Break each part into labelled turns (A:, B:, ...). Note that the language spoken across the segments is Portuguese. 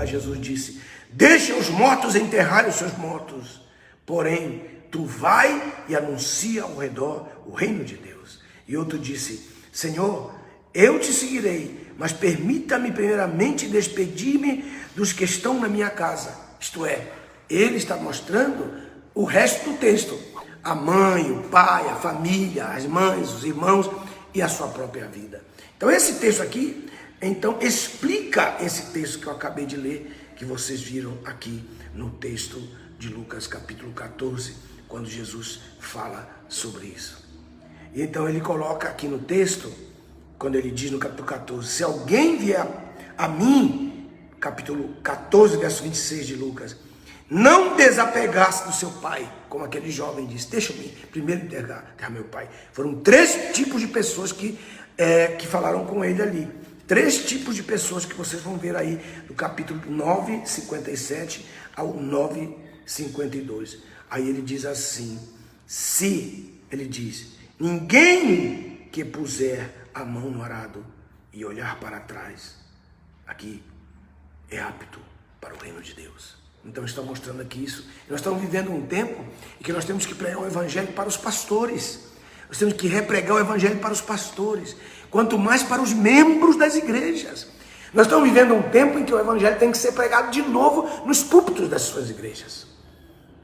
A: Mas Jesus disse: deixa os mortos enterrarem os seus mortos, porém tu vai e anuncia ao redor o reino de Deus. E outro disse: Senhor, eu te seguirei, mas permita-me primeiramente despedir-me dos que estão na minha casa. Isto é, ele está mostrando o resto do texto: a mãe, o pai, a família, as mães, os irmãos e a sua própria vida. Então esse texto aqui, então, explica esse texto que eu acabei de ler, que vocês viram aqui no texto de Lucas capítulo 14, quando Jesus fala sobre isso. E então ele coloca aqui no texto, quando ele diz no capítulo 14, se alguém vier a mim, capítulo 14, verso 26 de Lucas, não desapegar-se do seu pai, como aquele jovem disse: deixa-me primeiro enterrar meu pai. Foram 3 tipos de pessoas que falaram com ele ali. 3 tipos de pessoas que vocês vão ver aí do capítulo 9, 57 ao 9, 52. Aí ele diz assim: ele diz, ninguém que puser a mão no arado e olhar para trás, aqui, é apto para o reino de Deus. Então está mostrando aqui isso. Nós estamos vivendo um tempo em que nós temos que pregar o evangelho para os pastores. Nós temos que repregar o evangelho para os pastores, quanto mais para os membros das igrejas. Nós estamos vivendo um tempo em que o evangelho tem que ser pregado de novo nos púlpitos das suas igrejas.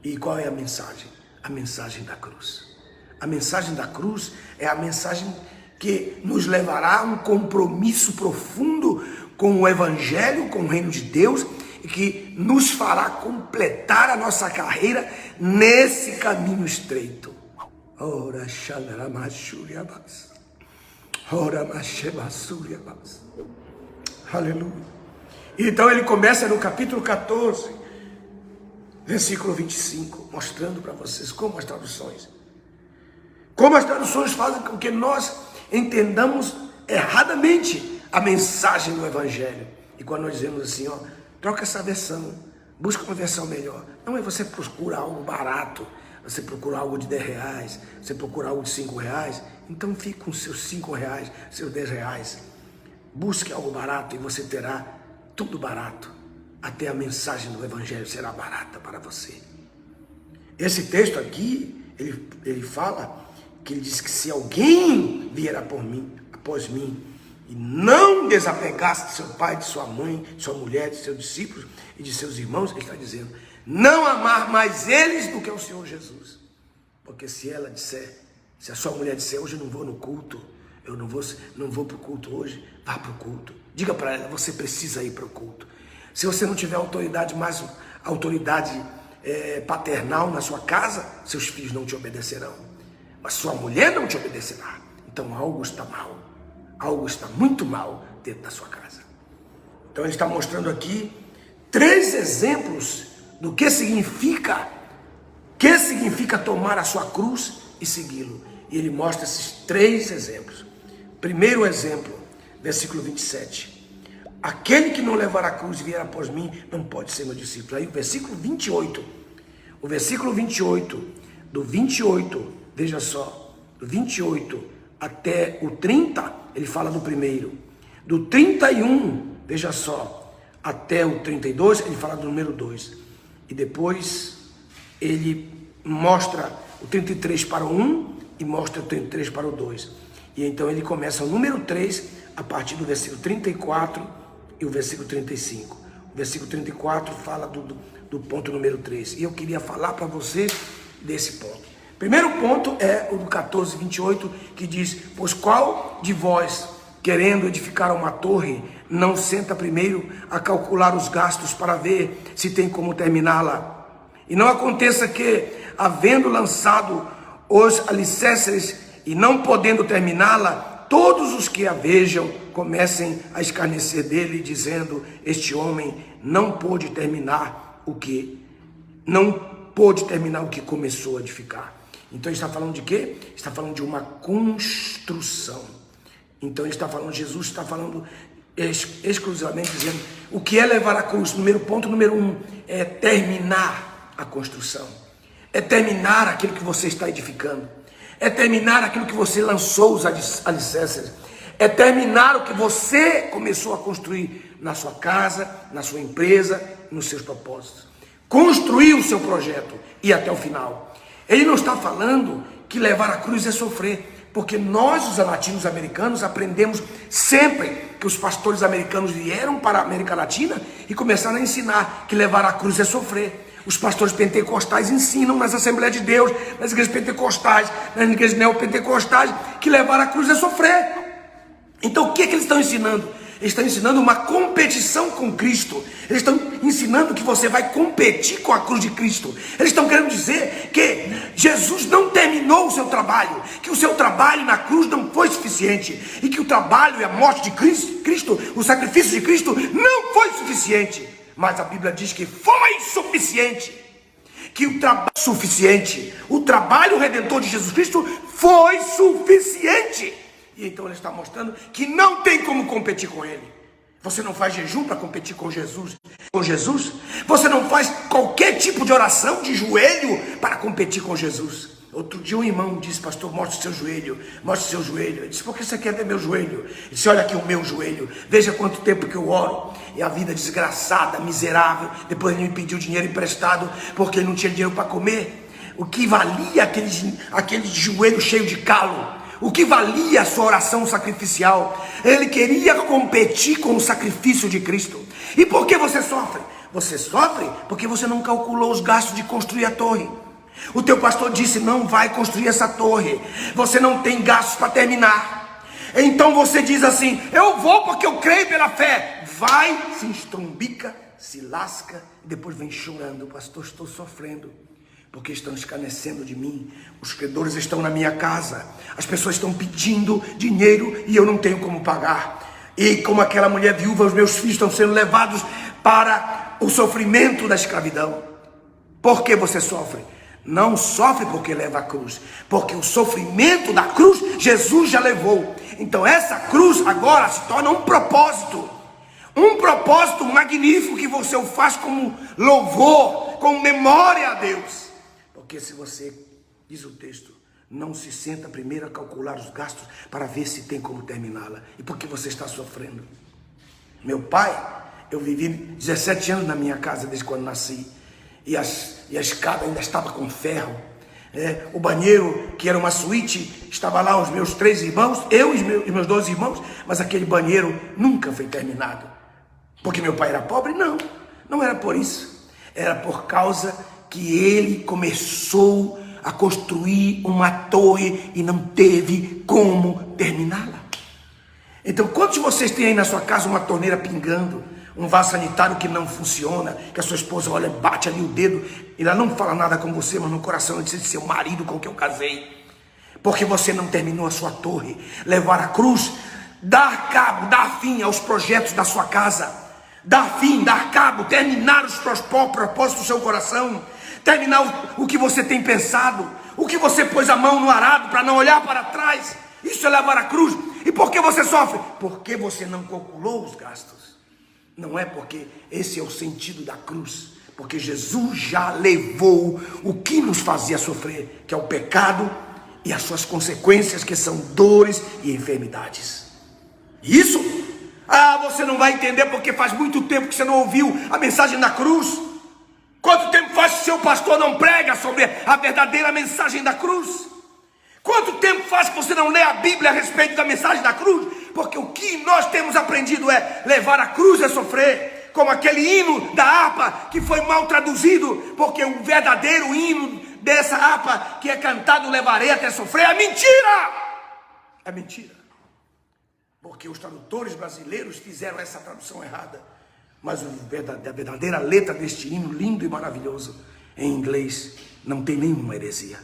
A: E qual é a mensagem? A mensagem da cruz. A mensagem da cruz é a mensagem que nos levará a um compromisso profundo com o evangelho, com o reino de Deus, e que nos fará completar a nossa carreira nesse caminho estreito. Ora, aleluia. Então ele começa no capítulo 14, versículo 25, mostrando para vocês como as traduções fazem com que nós entendamos erradamente a mensagem do evangelho. E quando nós dizemos assim, troca essa versão, busca uma versão melhor. Não é você procurar algo barato, você procura algo de R$10, você procura algo de R$5, então fique com seus R$5, seus R$10. Busque algo barato e você terá tudo barato. Até a mensagem do evangelho será barata para você. Esse texto aqui, ele fala que ele diz que se alguém vier após mim, e não desapegar-se de seu pai, de sua mãe, de sua mulher, de seus discípulos e de seus irmãos, ele está dizendo, não amar mais eles do que o Senhor Jesus. Porque se a sua mulher disser, hoje eu não vou no culto, eu não vou para o culto hoje, vá para o culto. Diga para ela, você precisa ir para o culto. Se você não tiver autoridade paternal na sua casa, seus filhos não te obedecerão. Mas sua mulher não te obedecerá. Então algo está mal. Algo está muito mal dentro da sua casa. Então ele está mostrando aqui 3 exemplos do que significa tomar a sua cruz e segui-lo. E ele mostra esses 3 exemplos. Primeiro exemplo, versículo 27. Aquele que não levar a cruz e vier após mim, não pode ser meu discípulo. Aí o versículo 28. O versículo 28, do 28, veja só, do 28 até o 30, ele fala do primeiro. Do 31, veja só, até o 32, ele fala do número 2. E depois ele mostra o 33 para o 1 e mostra o 33 para o 2. E então ele começa o número 3 a partir do versículo 34 e o versículo 35. O versículo 34 fala do ponto número 3. E eu queria falar para vocês desse ponto. Primeiro ponto é o do 14, 28, que diz, pois qual de vós, querendo edificar uma torre, não senta primeiro a calcular os gastos para ver se tem como terminá-la? E não aconteça que, havendo lançado os alicerces e não podendo terminá-la, todos os que a vejam comecem a escarnecer dele, dizendo, este homem não pôde terminar o que começou a edificar. Então ele está falando de quê? Está falando de uma construção. Então ele está falando, Jesus está falando exclusivamente dizendo, o que é levar a cruz? Ponto número 1, é terminar a construção. É terminar aquilo que você está edificando. É terminar aquilo que você lançou os alicerces. é terminar o que você começou a construir na sua casa, na sua empresa, nos seus propósitos. Construir o seu projeto e até o final. Ele não está falando que levar a cruz é sofrer, porque nós, os latinos americanos, aprendemos sempre que os pastores americanos vieram para a América Latina e começaram a ensinar que levar a cruz é sofrer. Os pastores pentecostais ensinam nas Assembleias de Deus, nas igrejas pentecostais, nas igrejas neopentecostais, que levar a cruz é sofrer. Então o que eles estão ensinando? Eles estão ensinando uma competição com Cristo. Eles estão ensinando que você vai competir com a cruz de Cristo. Eles estão querendo dizer que Jesus não terminou o seu trabalho, que o seu trabalho na cruz não foi suficiente, e que o trabalho e a morte de Cristo, o sacrifício de Cristo não foi suficiente. Mas a Bíblia diz que foi suficiente, que o trabalho redentor de Jesus Cristo foi suficiente. E então ele está mostrando que não tem como competir com ele. Você não faz jejum para competir com Jesus. Você não faz qualquer tipo de oração de joelho para competir com Jesus. Outro dia um irmão disse: pastor, mostre o seu joelho, mostre o seu joelho. Eu disse: por que você quer ver meu joelho? Ele disse: olha aqui o meu joelho, veja quanto tempo que eu oro, e a vida desgraçada, miserável. Depois ele me pediu dinheiro emprestado, porque ele não tinha dinheiro para comer. O que valia aquele joelho cheio de calo? O que valia a sua oração sacrificial? Ele queria competir com o sacrifício de Cristo. E por que você sofre? Você sofre porque você não calculou os gastos de construir a torre. O teu pastor disse: não vai construir essa torre, você não tem gastos para terminar. Então você diz assim: eu vou porque eu creio pela fé. Vai, se estrumbica, se lasca, e depois vem chorando: pastor, estou sofrendo, porque estão escarnecendo de mim, os credores estão na minha casa, as pessoas estão pedindo dinheiro e eu não tenho como pagar. E como aquela mulher viúva, os meus filhos estão sendo levados para o sofrimento da escravidão. Por que você sofre? Não sofre porque leva a cruz, porque o sofrimento da cruz Jesus já levou. Então essa cruz agora se torna um propósito magnífico que você o faz como louvor, como memória a Deus. Porque se você, diz o texto, não se senta primeiro a calcular os gastos para ver se tem como terminá-la. E por que você está sofrendo? Meu pai, eu vivi 17 anos na minha casa desde quando nasci. E a escada ainda estava com ferro. O banheiro, que era uma suíte, estava lá os meus 3 irmãos, eu e meus 2 irmãos, mas aquele banheiro nunca foi terminado. Porque meu pai era pobre? Não, não era por isso. Era por causa que ele começou a construir uma torre e não teve como terminá-la. Então, quantos de vocês têm aí na sua casa uma torneira pingando, um vaso sanitário que não funciona, que a sua esposa olha, bate ali o dedo, e ela não fala nada com você, mas no coração ela diz: seu marido com quem eu casei, porque você não terminou a sua torre. Levar a cruz, dar cabo, dar fim aos projetos da sua casa, dar fim, dar cabo, terminar os propósitos do seu coração, terminar o que você tem pensado, o que você pôs a mão no arado para não olhar para trás. Isso é levar a cruz. E por que você sofre? Porque você não calculou os gastos. Não é porque esse é o sentido da cruz, porque Jesus já levou o que nos fazia sofrer, que é o pecado e as suas consequências, que são dores e enfermidades. Isso, você não vai entender porque faz muito tempo que você não ouviu a mensagem da cruz. Quanto tempo faz que o seu pastor não prega sobre a verdadeira mensagem da cruz? Quanto tempo faz que você não lê a Bíblia a respeito da mensagem da cruz? Porque o que nós temos aprendido é levar a cruz é sofrer, como aquele hino da harpa que foi mal traduzido, porque o verdadeiro hino dessa harpa que é cantado, levarei até sofrer, é mentira! É mentira. Porque os tradutores brasileiros fizeram essa tradução errada. Mas a verdadeira letra deste hino lindo e maravilhoso, em inglês, não tem nenhuma heresia.